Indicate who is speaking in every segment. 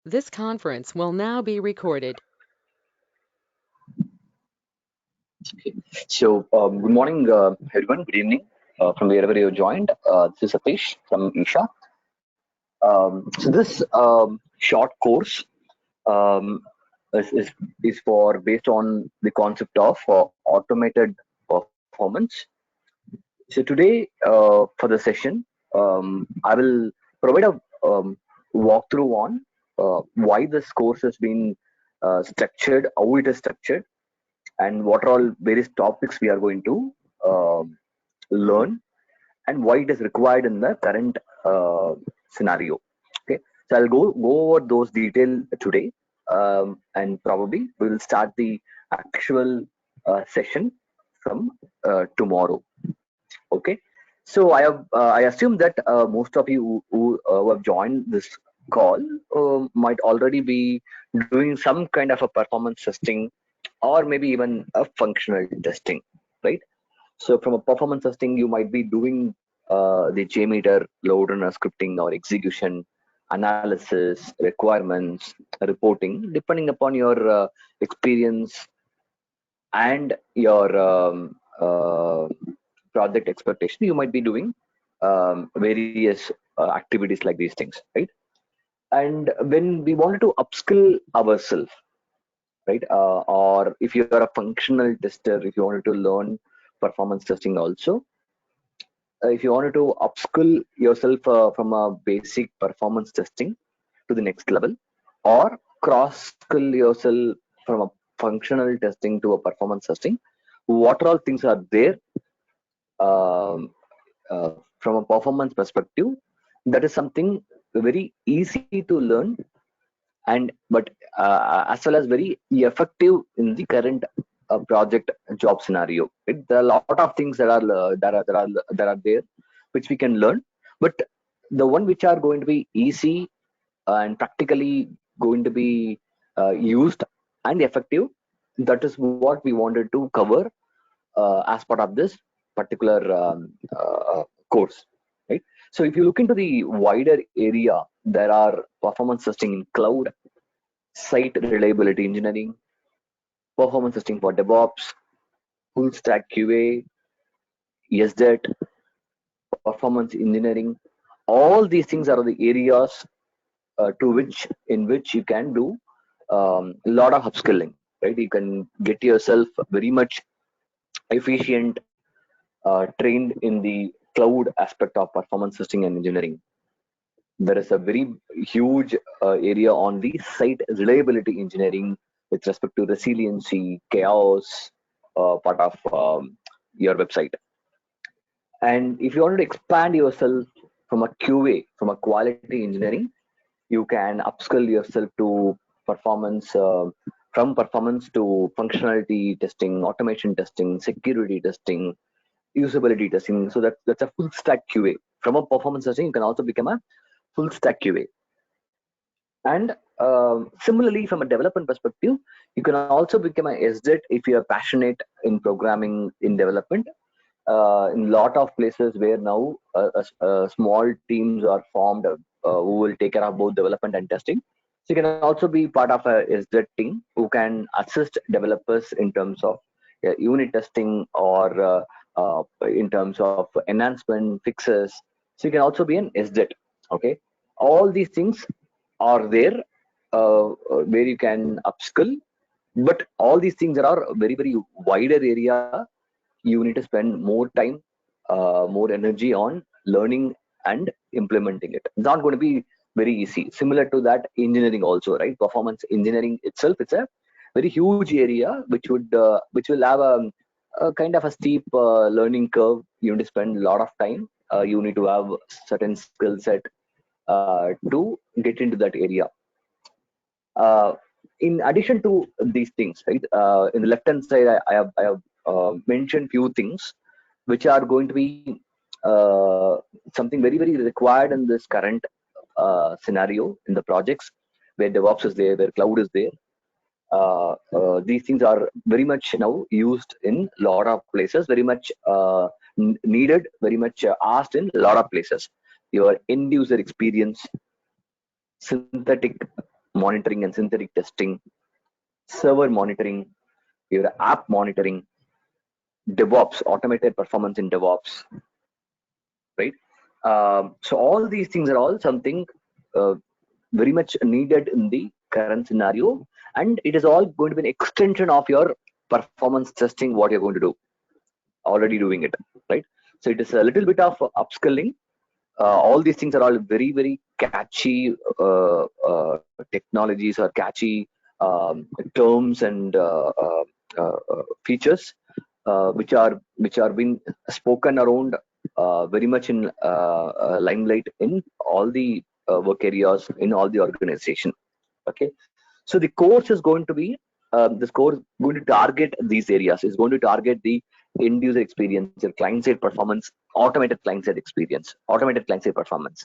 Speaker 1: This conference will now be recorded.
Speaker 2: Okay. So, good morning, everyone. Good evening from wherever you joined. This is Satish from Isha. So, this short course um, is for based on the concept of automated performance. So, today for the session, I will provide a walkthrough on why this course has been structured, how it is structured, and what are all various topics we are going to learn and why it is required in the current scenario. Okay, so I'll go over those details today, and probably we will start the actual session from tomorrow. Okay, so I assume that most of you who have joined this call might already be doing some kind of a performance testing or maybe even a functional testing, right? So from a performance testing, you might be doing the JMeter load runner scripting or execution analysis, requirements, reporting, depending upon your experience and your project expectation. You might be doing various activities like these things, right? And when we wanted to upskill ourselves, right? Or if you are a functional tester, if you wanted to learn performance testing also, if you wanted to upskill yourself from a basic performance testing to the next level, or cross skill yourself from a functional testing to a performance testing, what all things are there um, from a performance perspective? That is something very easy to learn, and but as well as very effective in the current project job scenario. There are a lot of things that are there which we can learn, but the one which are going to be easy and practically going to be used and effective, that is what we wanted to cover as part of this particular course, right? So if you look into the wider area, there are performance testing in cloud, site reliability engineering, performance testing for DevOps, full stack QA, SDET, performance engineering. All these things are the areas to which in which you can do a lot of upskilling, right? You can get yourself very much efficient, trained in the cloud aspect of performance testing and engineering. There is a very huge area on the site reliability engineering with respect to resiliency, chaos, part of your website. And if you want to expand yourself from a QA, from a quality engineering, you can upskill yourself to performance, from performance to functionality testing, automation testing, security testing, usability testing. So that's a full stack QA. From a performance testing, you can also become a full stack QA. And similarly, from a development perspective, you can also become a SDET if you are passionate in programming in development. In a lot of places where now small teams are formed who will take care of both development and testing. So you can also be part of a SDET team who can assist developers in terms of unit testing or in terms of enhancement fixes. So you can also be an SDET. Okay, all these things are there where you can upskill, but all these things are very wider area. You need to spend more time, more energy on learning and implementing it. It's not going to be very easy. Similar to that, engineering also, right? Performance engineering itself, it's a very huge area which will have a kind of a steep learning curve. You need to spend a lot of time. You need to have certain skill set to get into that area. In addition to these things, right? In the left hand side, I have mentioned few things which are going to be something very required in this current scenario in the projects where DevOps is there, where cloud is there. These things are very much now used in a lot of places, very much needed, very much asked in a lot of places. Your end user experience, synthetic monitoring and synthetic testing, server monitoring, your app monitoring, DevOps, automated performance in DevOps, right? So all these things are all something uh, very much needed in the current scenario, and it is all going to be an extension of your performance testing, what you're going to do, already doing it, right? So it is a little bit of upskilling. All these things are all very very catchy technologies or catchy terms and features which are being spoken around very much in limelight in all the work areas in all the organization. Okay, so the course is going to be this course going to target these areas. Is going to target the end user experience, your client side performance, automated client side performance,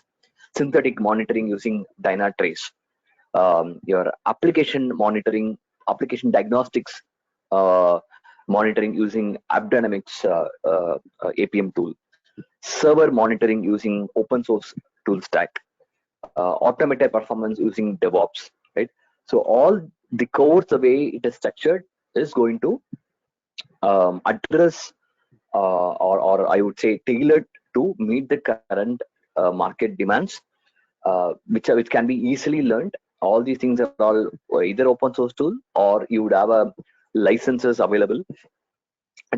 Speaker 2: synthetic monitoring using Dynatrace, your application monitoring, application diagnostics monitoring using AppDynamics APM tool, server monitoring using open source tool stack, automated performance using DevOps, right? So all the course, the way it is structured, is going to address or I would say tailored to meet the current market demands, which can be easily learned. All these things are all either open source tool, or you would have a licenses available,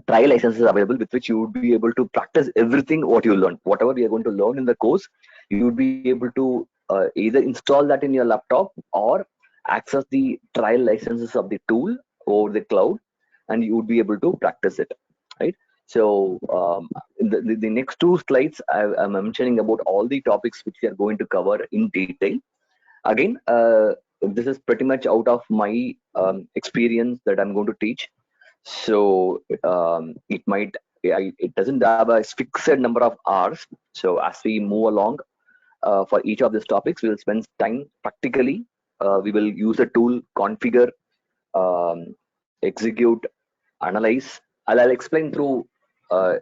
Speaker 2: trial licenses available, with which you would be able to practice everything what you learn. Whatever we are going to learn in the course, you would be able to either install that in your laptop or access the trial licenses of the tool over the cloud, and you would be able to practice it, right? So the next two slides I'm mentioning about all the topics which we are going to cover in detail. Again, this is pretty much out of my experience that I'm going to teach. So it doesn't have a fixed number of hours. So as we move along for each of these topics, we will spend time practically. We will use a tool, configure, execute, analyze. I'll explain through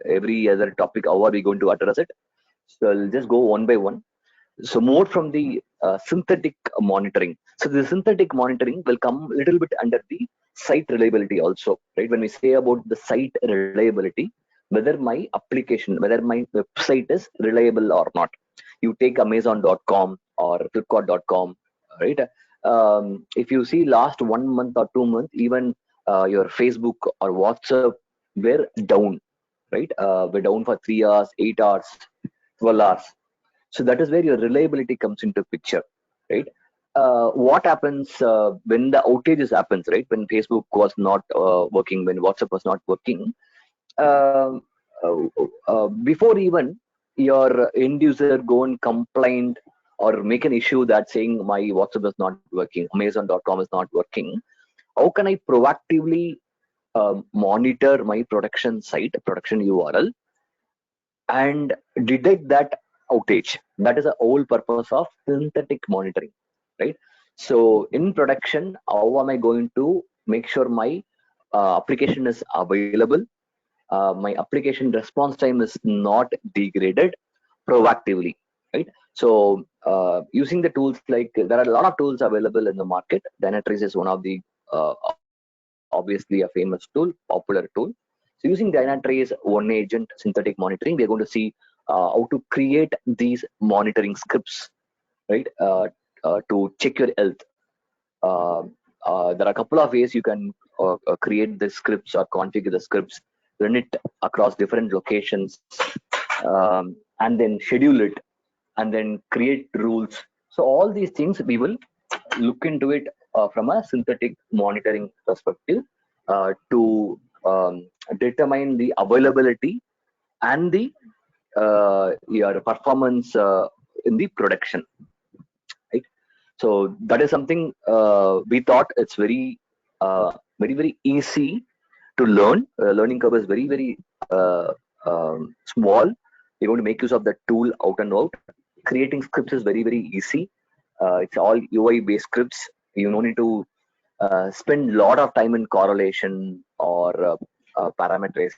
Speaker 2: every other topic how are we going to address it. So I'll just go one by one. So more from the synthetic monitoring. So the synthetic monitoring will come a little bit under the site reliability also, right? When we say about the site reliability, whether my application, whether my website is reliable or not. You take Amazon.com or Flipkart.com, right? If you see last 1 month or 2 months, even your Facebook or WhatsApp were down, right? We're down for 3 hours, 8 hours, 12 hours. So that is where your reliability comes into picture, right? What happens when the outages happens, right? When Facebook was not working, when WhatsApp was not working, uh, before even your end user go and complain or make an issue that saying my WhatsApp is not working, Amazon.com is not working, how can I proactively monitor my production site, production URL, and detect that outage? That is the whole purpose of synthetic monitoring, right? So in production, how am I going to make sure my application is available, my application response time is not degraded proactively, right? So using the tools, like there are a lot of tools available in the market. Dynatrace is one of the obviously a famous tool, popular tool. So using Dynatrace one agent synthetic monitoring, we're going to see how to create these monitoring scripts, right? To check your health. Uh, there are a couple of ways you can create the scripts or configure the scripts, run it across different locations, and then schedule it, and then create rules. So all these things we will look into it from a synthetic monitoring perspective to determine the availability and the your performance in the production, right? So that is something we thought it's very easy to learn. Learning curve is very uh, small. You're going to make use of the tool out and out. Creating scripts is very easy. It's all UI based scripts. You don't need to spend a lot of time in correlation or parameterization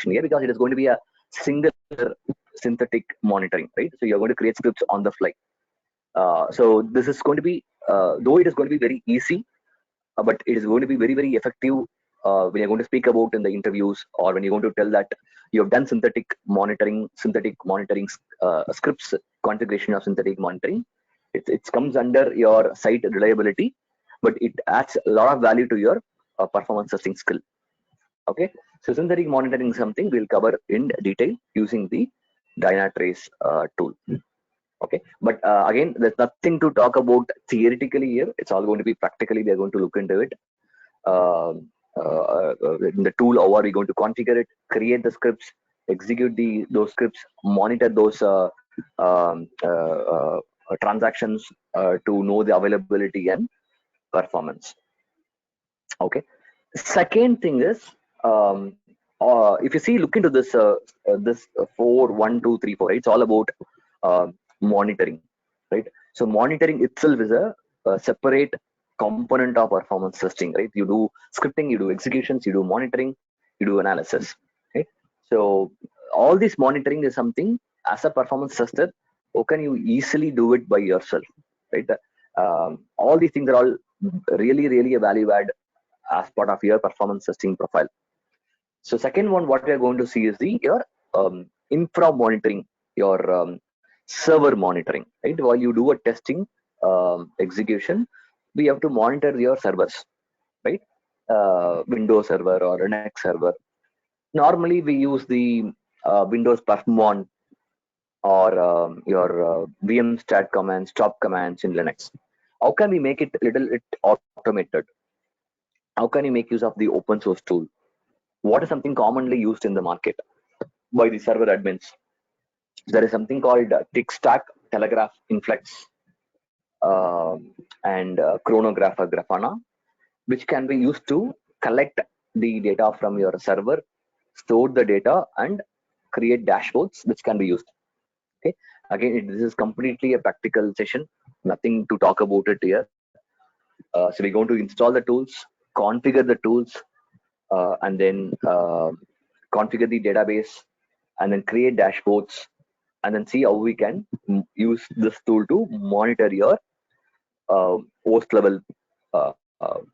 Speaker 2: here, because it is going to be a single synthetic monitoring, right? So you're going to create scripts on the fly. So this is going to be, though it is going to be very easy, but it is going to be very, very effective when you're going to speak about in the interviews, or when you're going to tell that you have done synthetic monitoring scripts, configuration of synthetic monitoring. It comes under your site reliability, but it adds a lot of value to your performance testing skill. Okay, so synthetic monitoring is something we'll cover in detail using the Dynatrace tool. Okay, but again, there's nothing to talk about theoretically here. It's all going to be practically. We are going to look into it. In the tool, how are we going to configure it, create the scripts, execute those scripts, monitor those transactions to know the availability and performance. Okay. Second thing is, if you see, look into this 4 1 2 3 4. It's all about uh, monitoring, right? So monitoring itself is a separate component of performance testing, right? You do scripting, you do executions, you do monitoring, you do analysis, right? So all this monitoring is something, as a performance tester, how can you easily do it by yourself, right? All these things are all really, really a value add as part of your performance testing profile. So second one, what we are going to see is your infra monitoring, your server monitoring, right? While you do a testing execution, we have to monitor your servers, right? Windows server or Linux server. Normally, we use the Windows perfmon or your vmstat commands, stop commands in Linux. How can we make it a little bit automated? How can you make use of the open source tool? What is something commonly used in the market by the server admins? There is something called TickStack, Telegraph, Inflex, uh, and Chronographer Grafana, which can be used to collect the data from your server, store the data, and create dashboards which can be used. Okay, again, this is completely a practical session, nothing to talk about it here. So we're going to install the tools, configure the tools, and then configure the database, and then create dashboards, and then see how we can use this tool to monitor your host level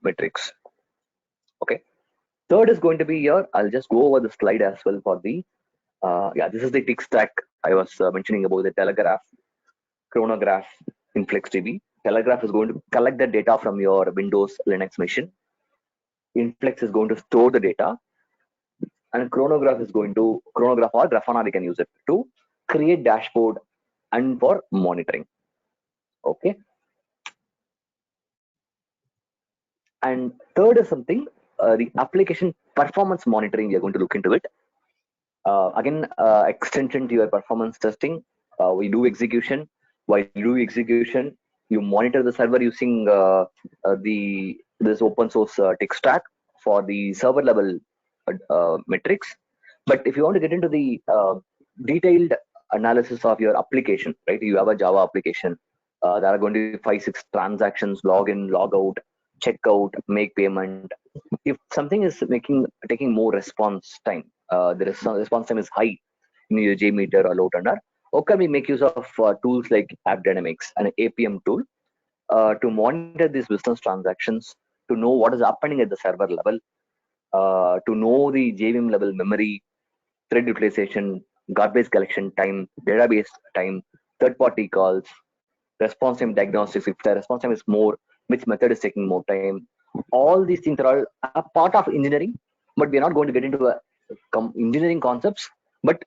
Speaker 2: metrics. Okay. Third is going to be here. I'll just go over the slide as well for the yeah. This is the tick stack I was mentioning about, the Telegraph, Chronograph, InfluxDB. Telegraph is going to collect the data from your Windows Linux machine. Inflex is going to store the data, and Chronograph is going to Chronograph or Grafana, we can use it to create dashboard and for monitoring. Okay. And third is something, the application performance monitoring. We are going to look into it. Again, extension to your performance testing. We do execution. While you do execution, you monitor the server using this open source tech stack for the server level metrics. But if you want to get into the detailed analysis of your application, right? You have a Java application. There are going to be 5 6 transactions: login, log out, check out, make payment. If something is taking more response time, the response time is high in your JMeter or load runner, how can we make use of tools like AppDynamics, an APM tool, to monitor these business transactions, to know what is happening at the server level, to know the JVM level memory, thread utilization, garbage collection time, database time, third-party calls, response time diagnostics. If the response time is more, which method is taking more time? All these things are all a part of engineering, but we're not going to get into engineering concepts. But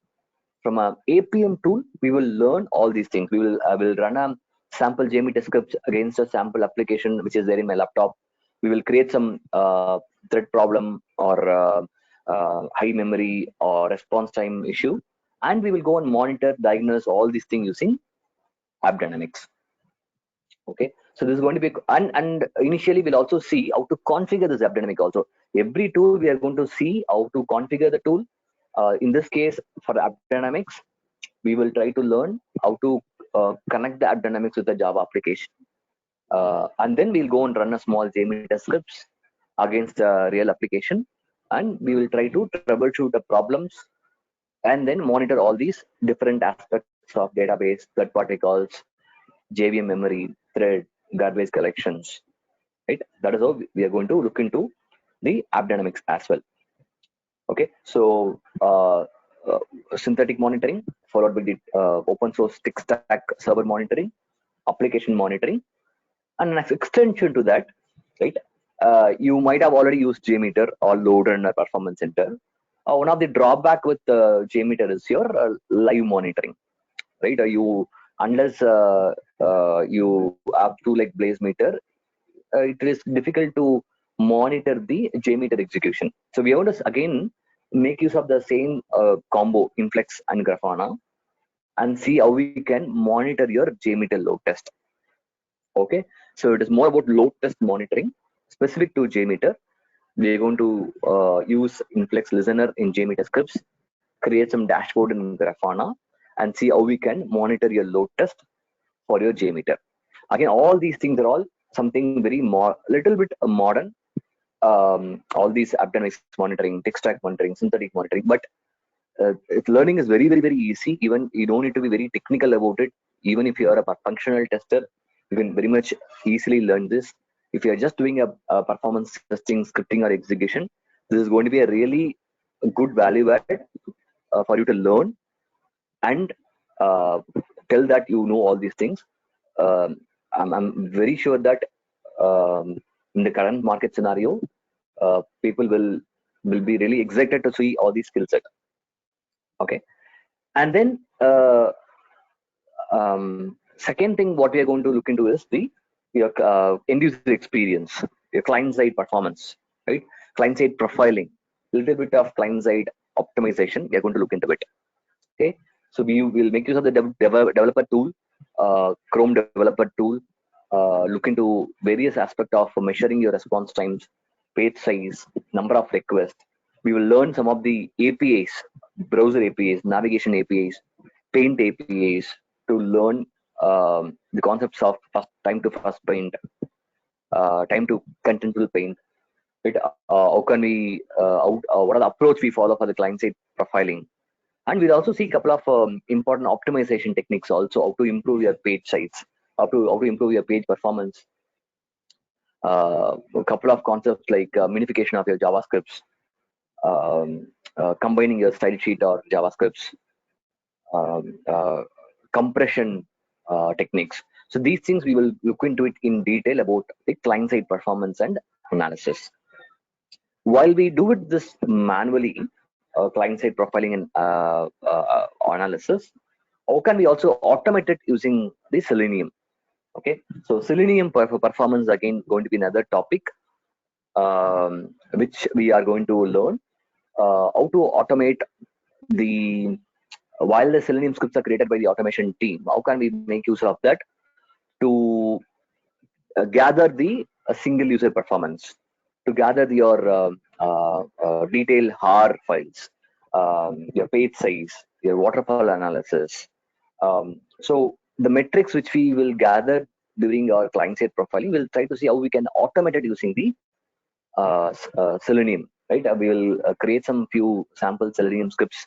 Speaker 2: from a APM tool, we will learn all these things. I will run a sample JMeter script against a sample application which is there in my laptop. We will create some thread problem or high memory or response time issue, and we will go and monitor, diagnose all these things using AppDynamics. Okay, so this is going to be, and initially we'll also see how to configure this AppDynamic also. Every tool we are going to see how to configure the tool. In this case, for AppDynamics, we will try to learn how to connect the AppDynamics with the Java application. And then we'll go and run a small JMeter scripts against the real application, and we will try to troubleshoot the problems, and then monitor all these different aspects of database, third-party calls, JVM memory, thread, garbage collections, right? That is how we are going to look into the app dynamics as well. Okay, so synthetic monitoring followed by the open source stick stack server monitoring, application monitoring, and an extension to that, right? You might have already used JMeter or load runner performance center. One of the drawback with JMeter is your live monitoring, right? You unless you have to like Blazemeter, it is difficult to monitor the JMeter execution. So we want to again make use of the same combo Inflex and Grafana and see how we can monitor your JMeter load test. Okay, so it is more about load test monitoring specific to JMeter. We're going to use Inflex listener in JMeter scripts, create some dashboard in Grafana, and see how we can monitor your load test for your JMeter. Again, all these things are all something very more, little bit modern. All these app dynamics monitoring, text stack monitoring, synthetic monitoring, but learning is very, very, very easy. Even you don't need to be very technical about it. Even if you are a functional tester, you can very much easily learn this. If you are just doing a performance testing, scripting, or execution, this is going to be a really good value add for you to learn and tell that you know all these things. I'm very sure that in the current market scenario, people will be really excited to see all these skill set. Okay, and then second thing what we are going to look into is the your end user experience, your client side performance, right? Client side profiling, little bit of client side optimization. We are going to look into it. Okay, so we will make use of the developer tool, Chrome developer tool. Look into various aspects of measuring your response times, page size, number of requests. We will learn some of the APIs, browser APIs, navigation APIs, paint APIs to learn the concepts of first time to first paint, time to contentful paint. Right? How can we, what are the approach we follow for the client side profiling? And we'll also see a couple of important optimization techniques also, how to improve your page size, how to improve your page performance. A couple of concepts like minification of your JavaScripts, combining your style sheet or JavaScripts, um, uh, compression techniques. So these things we will look into it in detail about the client-side performance and analysis. While we do it this manually, client-side profiling and analysis, how can we also automate it using the Selenium? Okay, so Selenium performance again going to be another topic which we are going to learn how to automate the while the Selenium scripts are created by the automation team, how can we make use of that to gather the single user performance, to gather your detailed R files, your page size, your waterfall analysis. So the metrics which we will gather during our client-side profiling, we'll try to see how we can automate it using the Selenium. Right? We will create some few sample Selenium scripts.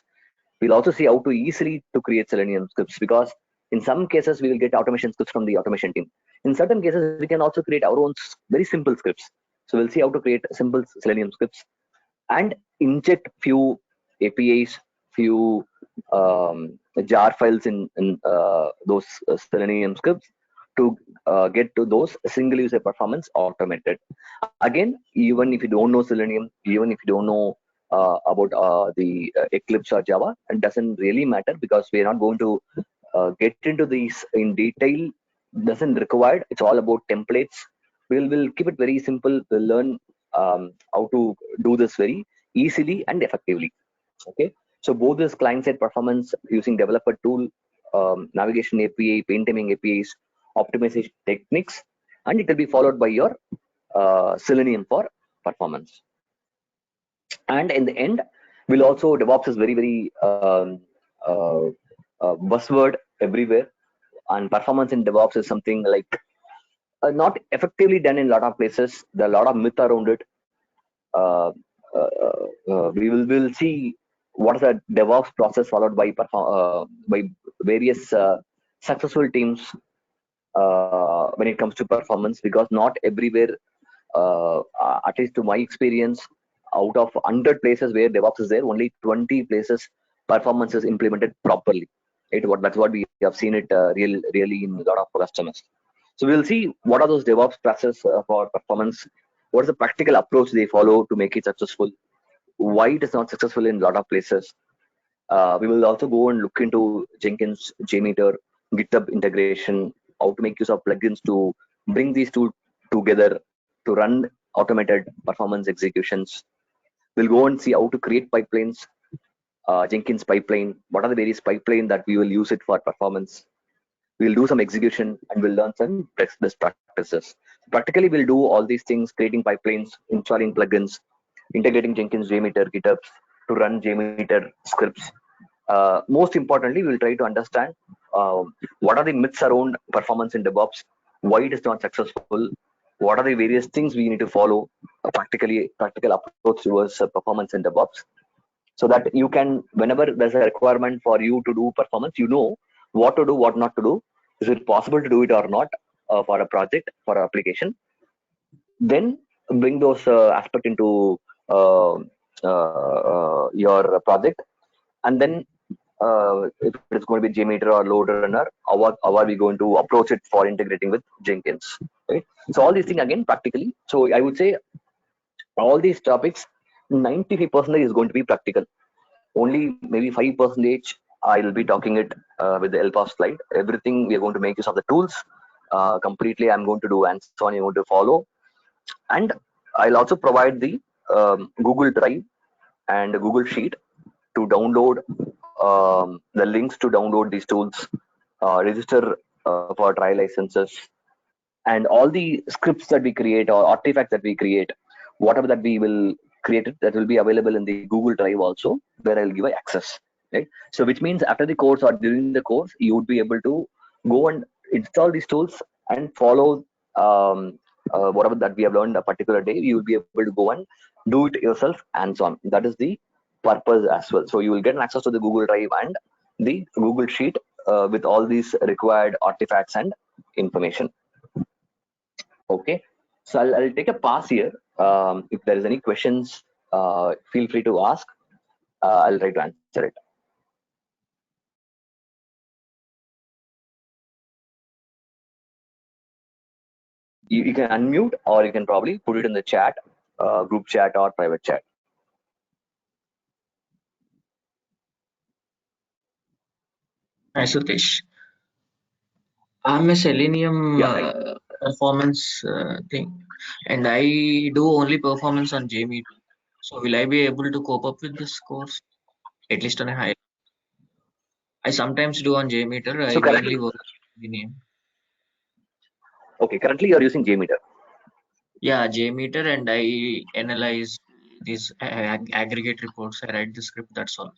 Speaker 2: We'll also see how to easily to create Selenium scripts, because in some cases we will get automation scripts from the automation team. In certain cases we can also create our own very simple scripts. So we'll see how to create simple Selenium scripts and inject few APIs, few jar files in those Selenium scripts to get to those single user performance automated. Again, even if you don't know Selenium, even if you don't know about the Eclipse or Java, it doesn't really matter, because we are not going to get into these in detail. Doesn't required. It's all about templates. We'll keep it very simple. We'll learn how to do this very easily and effectively. Okay. So both this client-side performance using developer tool, navigation API, paint timing APIs, optimization techniques, and it will be followed by your Selenium for performance. And in the end, we'll also, DevOps is very, very buzzword everywhere, and performance in DevOps is something like not effectively done in a lot of places. There are a lot of myth around it. We will see what is the DevOps process followed by by various successful teams when it comes to performance, because not everywhere, at least to my experience, out of 100 places where DevOps is there, only 20 places performance is implemented properly. That's what we have seen it really in a lot of customers. So we'll see what are those DevOps processes for performance. What is the practical approach they follow to make it successful? Why it is not successful in a lot of places? We will also go and look into Jenkins, JMeter, GitHub integration, how to make use of plugins to bring these two together to run automated performance executions. We'll go and see how to create pipelines, Jenkins pipeline, what are the various pipeline that we will use it for performance. We'll do some execution and we'll learn some best practices. Practically, we'll do all these things, creating pipelines, installing plugins, integrating Jenkins, JMeter, GitHub to run JMeter scripts. Most importantly, we'll try to understand what are the myths around performance in DevOps, why it is not successful, what are the various things we need to follow, practical approach towards performance in DevOps, so that you can, whenever there's a requirement for you to do performance, you know what to do, what not to do. Is it possible to do it or not for a project, for an application? Then bring those aspect into your project, and then if it's going to be JMeter or load runner, how are we going to approach it for integrating with Jenkins, right? So all these things again practically. So I would say all these topics, 95% is going to be practical. Only maybe 5% I will be talking it with the help of slide. Everything we are going to make use of the tools. Completely I'm going to do and so on, you're going to follow. And I'll also provide the Google Drive and Google Sheet to download the links to download these tools, register for trial licenses, and all the scripts that we create or artifacts that we create, whatever that we will create it, that will be available in the Google Drive also, where I'll give access. Right. So which means after the course or during the course, you would be able to go and install these tools and follow whatever that we have learned a particular day. You will be able to go and do it yourself and so on. That is the purpose as well. So you will get access to the Google Drive and the Google Sheet with all these required artifacts and information. Okay, so I'll take a pause here. If there is any questions, feel free to ask. I'll try to answer it. You can unmute, or you can probably put it in the chat, group chat or private chat.
Speaker 3: Hi, Satish. I'm a Selenium performance thing, and I do only performance on JMeter. So will I be able to cope up with this course, at least on a high? I sometimes do on JMeter.
Speaker 2: So
Speaker 3: I mainly work on the name.
Speaker 2: Okay, currently you're using JMeter.
Speaker 3: Yeah, JMeter, and I analyze these aggregate reports. I write the script. That's all.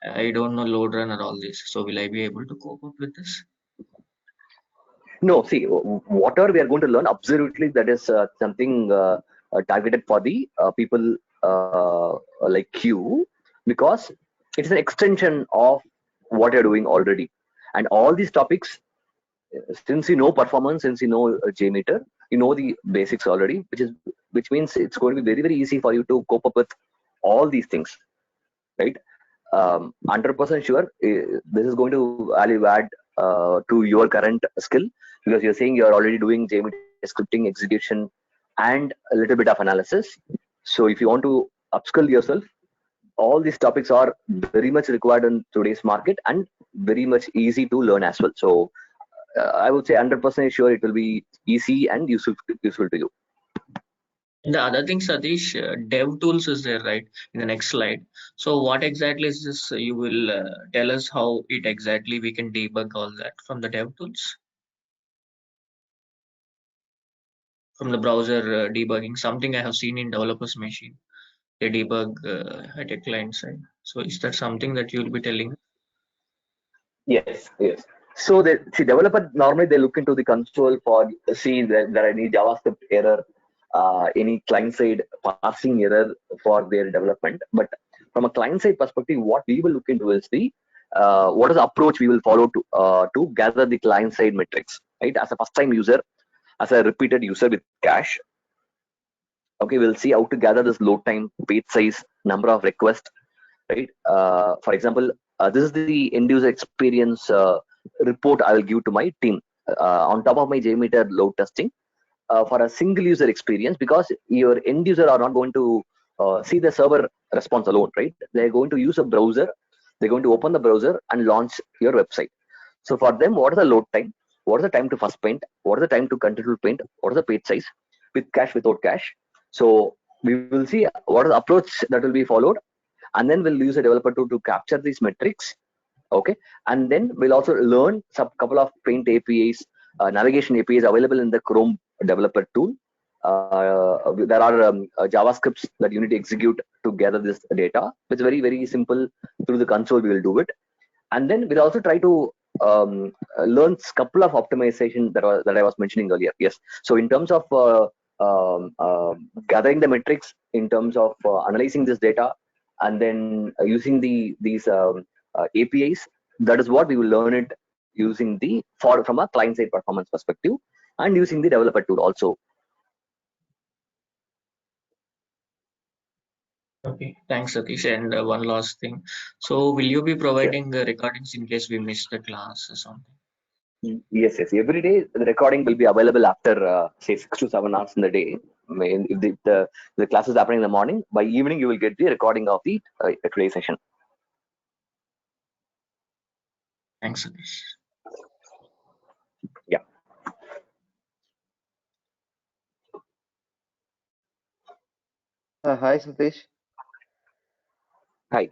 Speaker 3: I don't know load runner all this. So will I be able to cope up with this?
Speaker 2: No, see, whatever we are going to learn, absolutely, that is something targeted for the people like you, because it's an extension of what you're doing already. And all these topics, since you know performance, since you know JMeter, you know the basics already, which means it's going to be very easy for you to cope up with all these things, right? 100% sure this is going to value add to your current skill, because you're saying you're already doing JMeter scripting, execution, and a little bit of analysis. So if you want to upskill yourself, all these topics are very much required in today's market and very much easy to learn as well. So I would say 100% sure it will be easy and useful to you.
Speaker 3: The other thing, Satish, dev tools is there, right? In the next slide. So what exactly is this? You will tell us how it exactly we can debug all that from the dev tools? From the browser debugging, something I have seen in developers machine. They debug at a client side. So is that something that you'll be telling?
Speaker 2: Yes. So developer normally they look into the console for see that there are any JavaScript error, any client side parsing error for their development. But from a client side perspective, what we will look into is the what is the approach we will follow to gather the client side metrics. right? As a first time user, as a repeated user with cache. Okay, we'll see how to gather this load time, page size, number of requests, right? For example, this is the end user experience report I will give to my team on top of my JMeter load testing for a single user experience, because your end user are not going to see the server response alone, right? They're going to use a browser. They're going to open the browser and launch your website. So for them, what is the load time? What is the time to first paint? What is the time to continue to paint? What is the page size with cache, without cache? So we will see what is the approach that will be followed, and then we'll use a developer tool to capture these metrics. Okay, and then we'll also learn some couple of paint APIs, navigation APIs available in the Chrome developer tool. There are JavaScripts that you need to execute to gather this data. It's very simple. Through the console we will do it, and then we'll also try to learn couple of optimization that I was mentioning earlier. Yes, so in terms of gathering the metrics, in terms of analyzing this data, and then using these APIs, that is what we will learn it using from a client side performance perspective, and using the developer tool also.
Speaker 3: Okay, thanks, Satish. And one last thing. So, will you be providing the recordings in case we miss the class or something?
Speaker 2: Yes. Every day the recording will be available after say 6 to 7 hours in the day. I mean, if the class is happening in the morning, by evening you will get the recording of the today's session.
Speaker 3: Thanks, Satish.
Speaker 2: Yeah.
Speaker 4: Hi, Satish.
Speaker 2: Hi.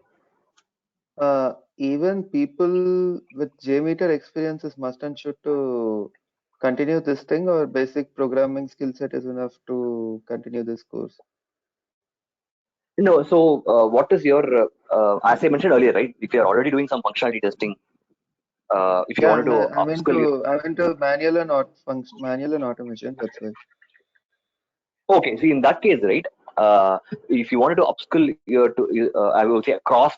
Speaker 4: Even people with JMeter experiences must and should to continue this thing, or basic programming skill set is enough to continue this course?
Speaker 2: No, so what is your, as I mentioned earlier, right? If you are already doing some functionality testing, if you
Speaker 4: Yeah,
Speaker 2: wanted to upskill
Speaker 4: I'm into manual and automation. That's why.
Speaker 2: okay, see in that case, right? If you wanted to upskill I will say cross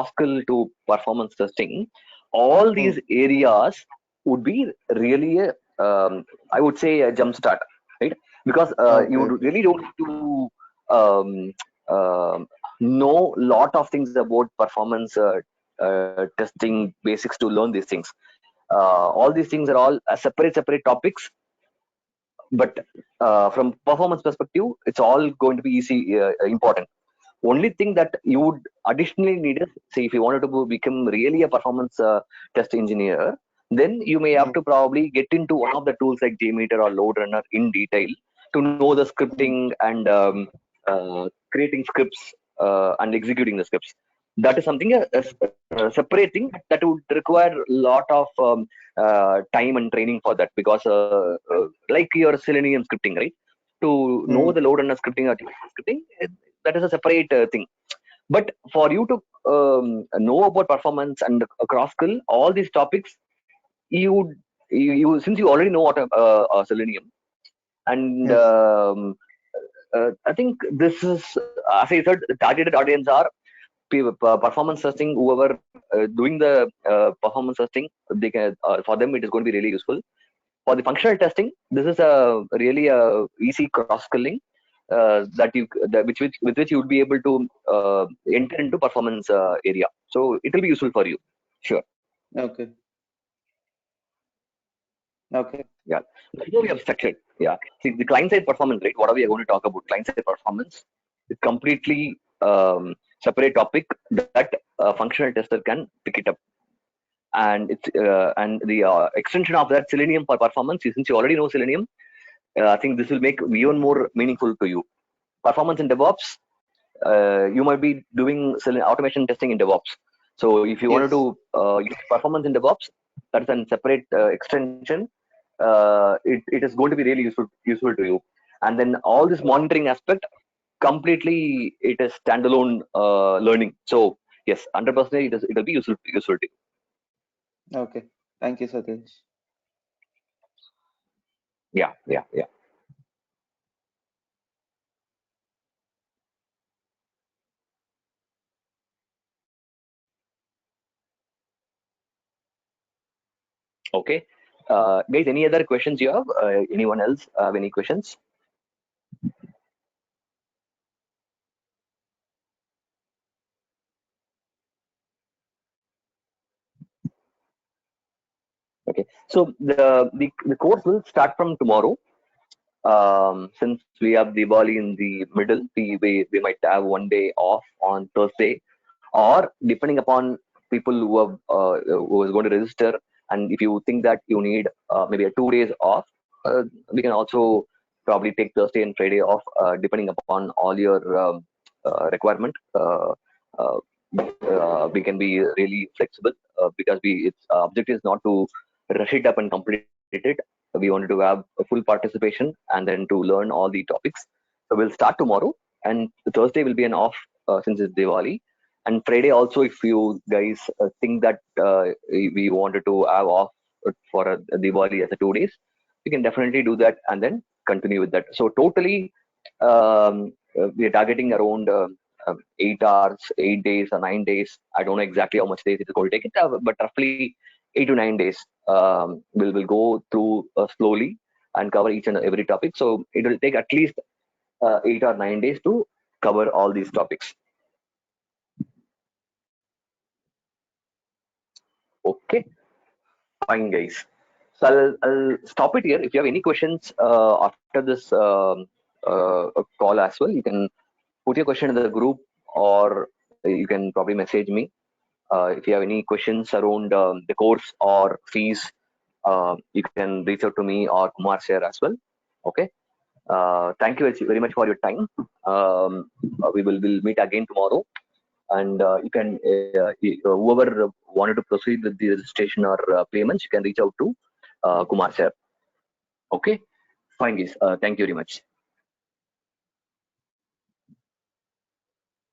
Speaker 2: skill to performance testing, all these areas would be really a, I would say a jump start, right? Because you really don't need to um, know lot of things about performance testing basics to learn these things. All these things are all separate topics, but from performance perspective, it's all going to be easy, important. Only thing that you would additionally need is, say, if you wanted to become really a performance test engineer, then you may have to probably get into one of the tools like JMeter or LoadRunner in detail to know the scripting and creating scripts and executing the scripts. That is something a separate thing that would require a lot of time and training for that, because like your Selenium scripting, right? To know the LoadRunner scripting or scripting, that is a separate thing. But for you to know about performance and cross skill, all these topics, you since you already know what Selenium, and I think this is, as I said, the targeted audience are performance testing. Whoever doing the performance testing, they can, for them it is going to be really useful. For the functional testing, this is a really easy cross skilling with which you would be able to enter into performance area. So it will be useful for you, sure.
Speaker 4: Okay.
Speaker 2: Yeah. Before we have structured, yeah. See, the client side performance, right? What are we going to talk about? Client side performance is completely separate topic that a functional tester can pick it up, and it's and the extension of that Selenium for performance. Since you already know Selenium, I think this will make even more meaningful to you. Performance in DevOps, you might be doing automation testing in DevOps. So if you wanted to use performance in DevOps, that's a separate extension. It is going to be really useful to you. And then all this monitoring aspect, completely it is standalone learning. So yes, 100% it will be useful to you.
Speaker 4: Okay. Thank you, Satish.
Speaker 2: Yeah. Okay. Guys, any other questions you have? Anyone else have any questions? Okay, so the course will start from tomorrow. Since we have Diwali in the middle, we might have one day off on Thursday, or depending upon people who is going to register, and if you think that you need maybe a 2 days off, we can also probably take Thursday and Friday off, depending upon all your requirement. Uh, we can be really flexible, because its objective is not to rush it up and complete it. We wanted to have a full participation and then to learn all the topics. So we'll start tomorrow, and Thursday will be an off, since it's Diwali. And Friday also, if you guys think that we wanted to have off for a Diwali as a 2 days, we can definitely do that and then continue with that. So totally, we are targeting around 8 hours, 8 days or 9 days. I don't know exactly how much days it is going to take it, but roughly 8 to 9 days. We'll go through slowly and cover each and every topic. So it will take at least 8 or 9 days to cover all these topics. Okay, fine, guys. So I'll stop it here. If you have any questions after this call as well, you can put your question in the group, or you can probably message me. If you have any questions around the course or fees, you can reach out to me or Kumar sir as well. Okay. Thank you very much for your time. We'll meet again tomorrow, and you can whoever wanted to proceed with the registration or payments, you can reach out to Kumar sir. Okay. Fine, guys. Thank you very much.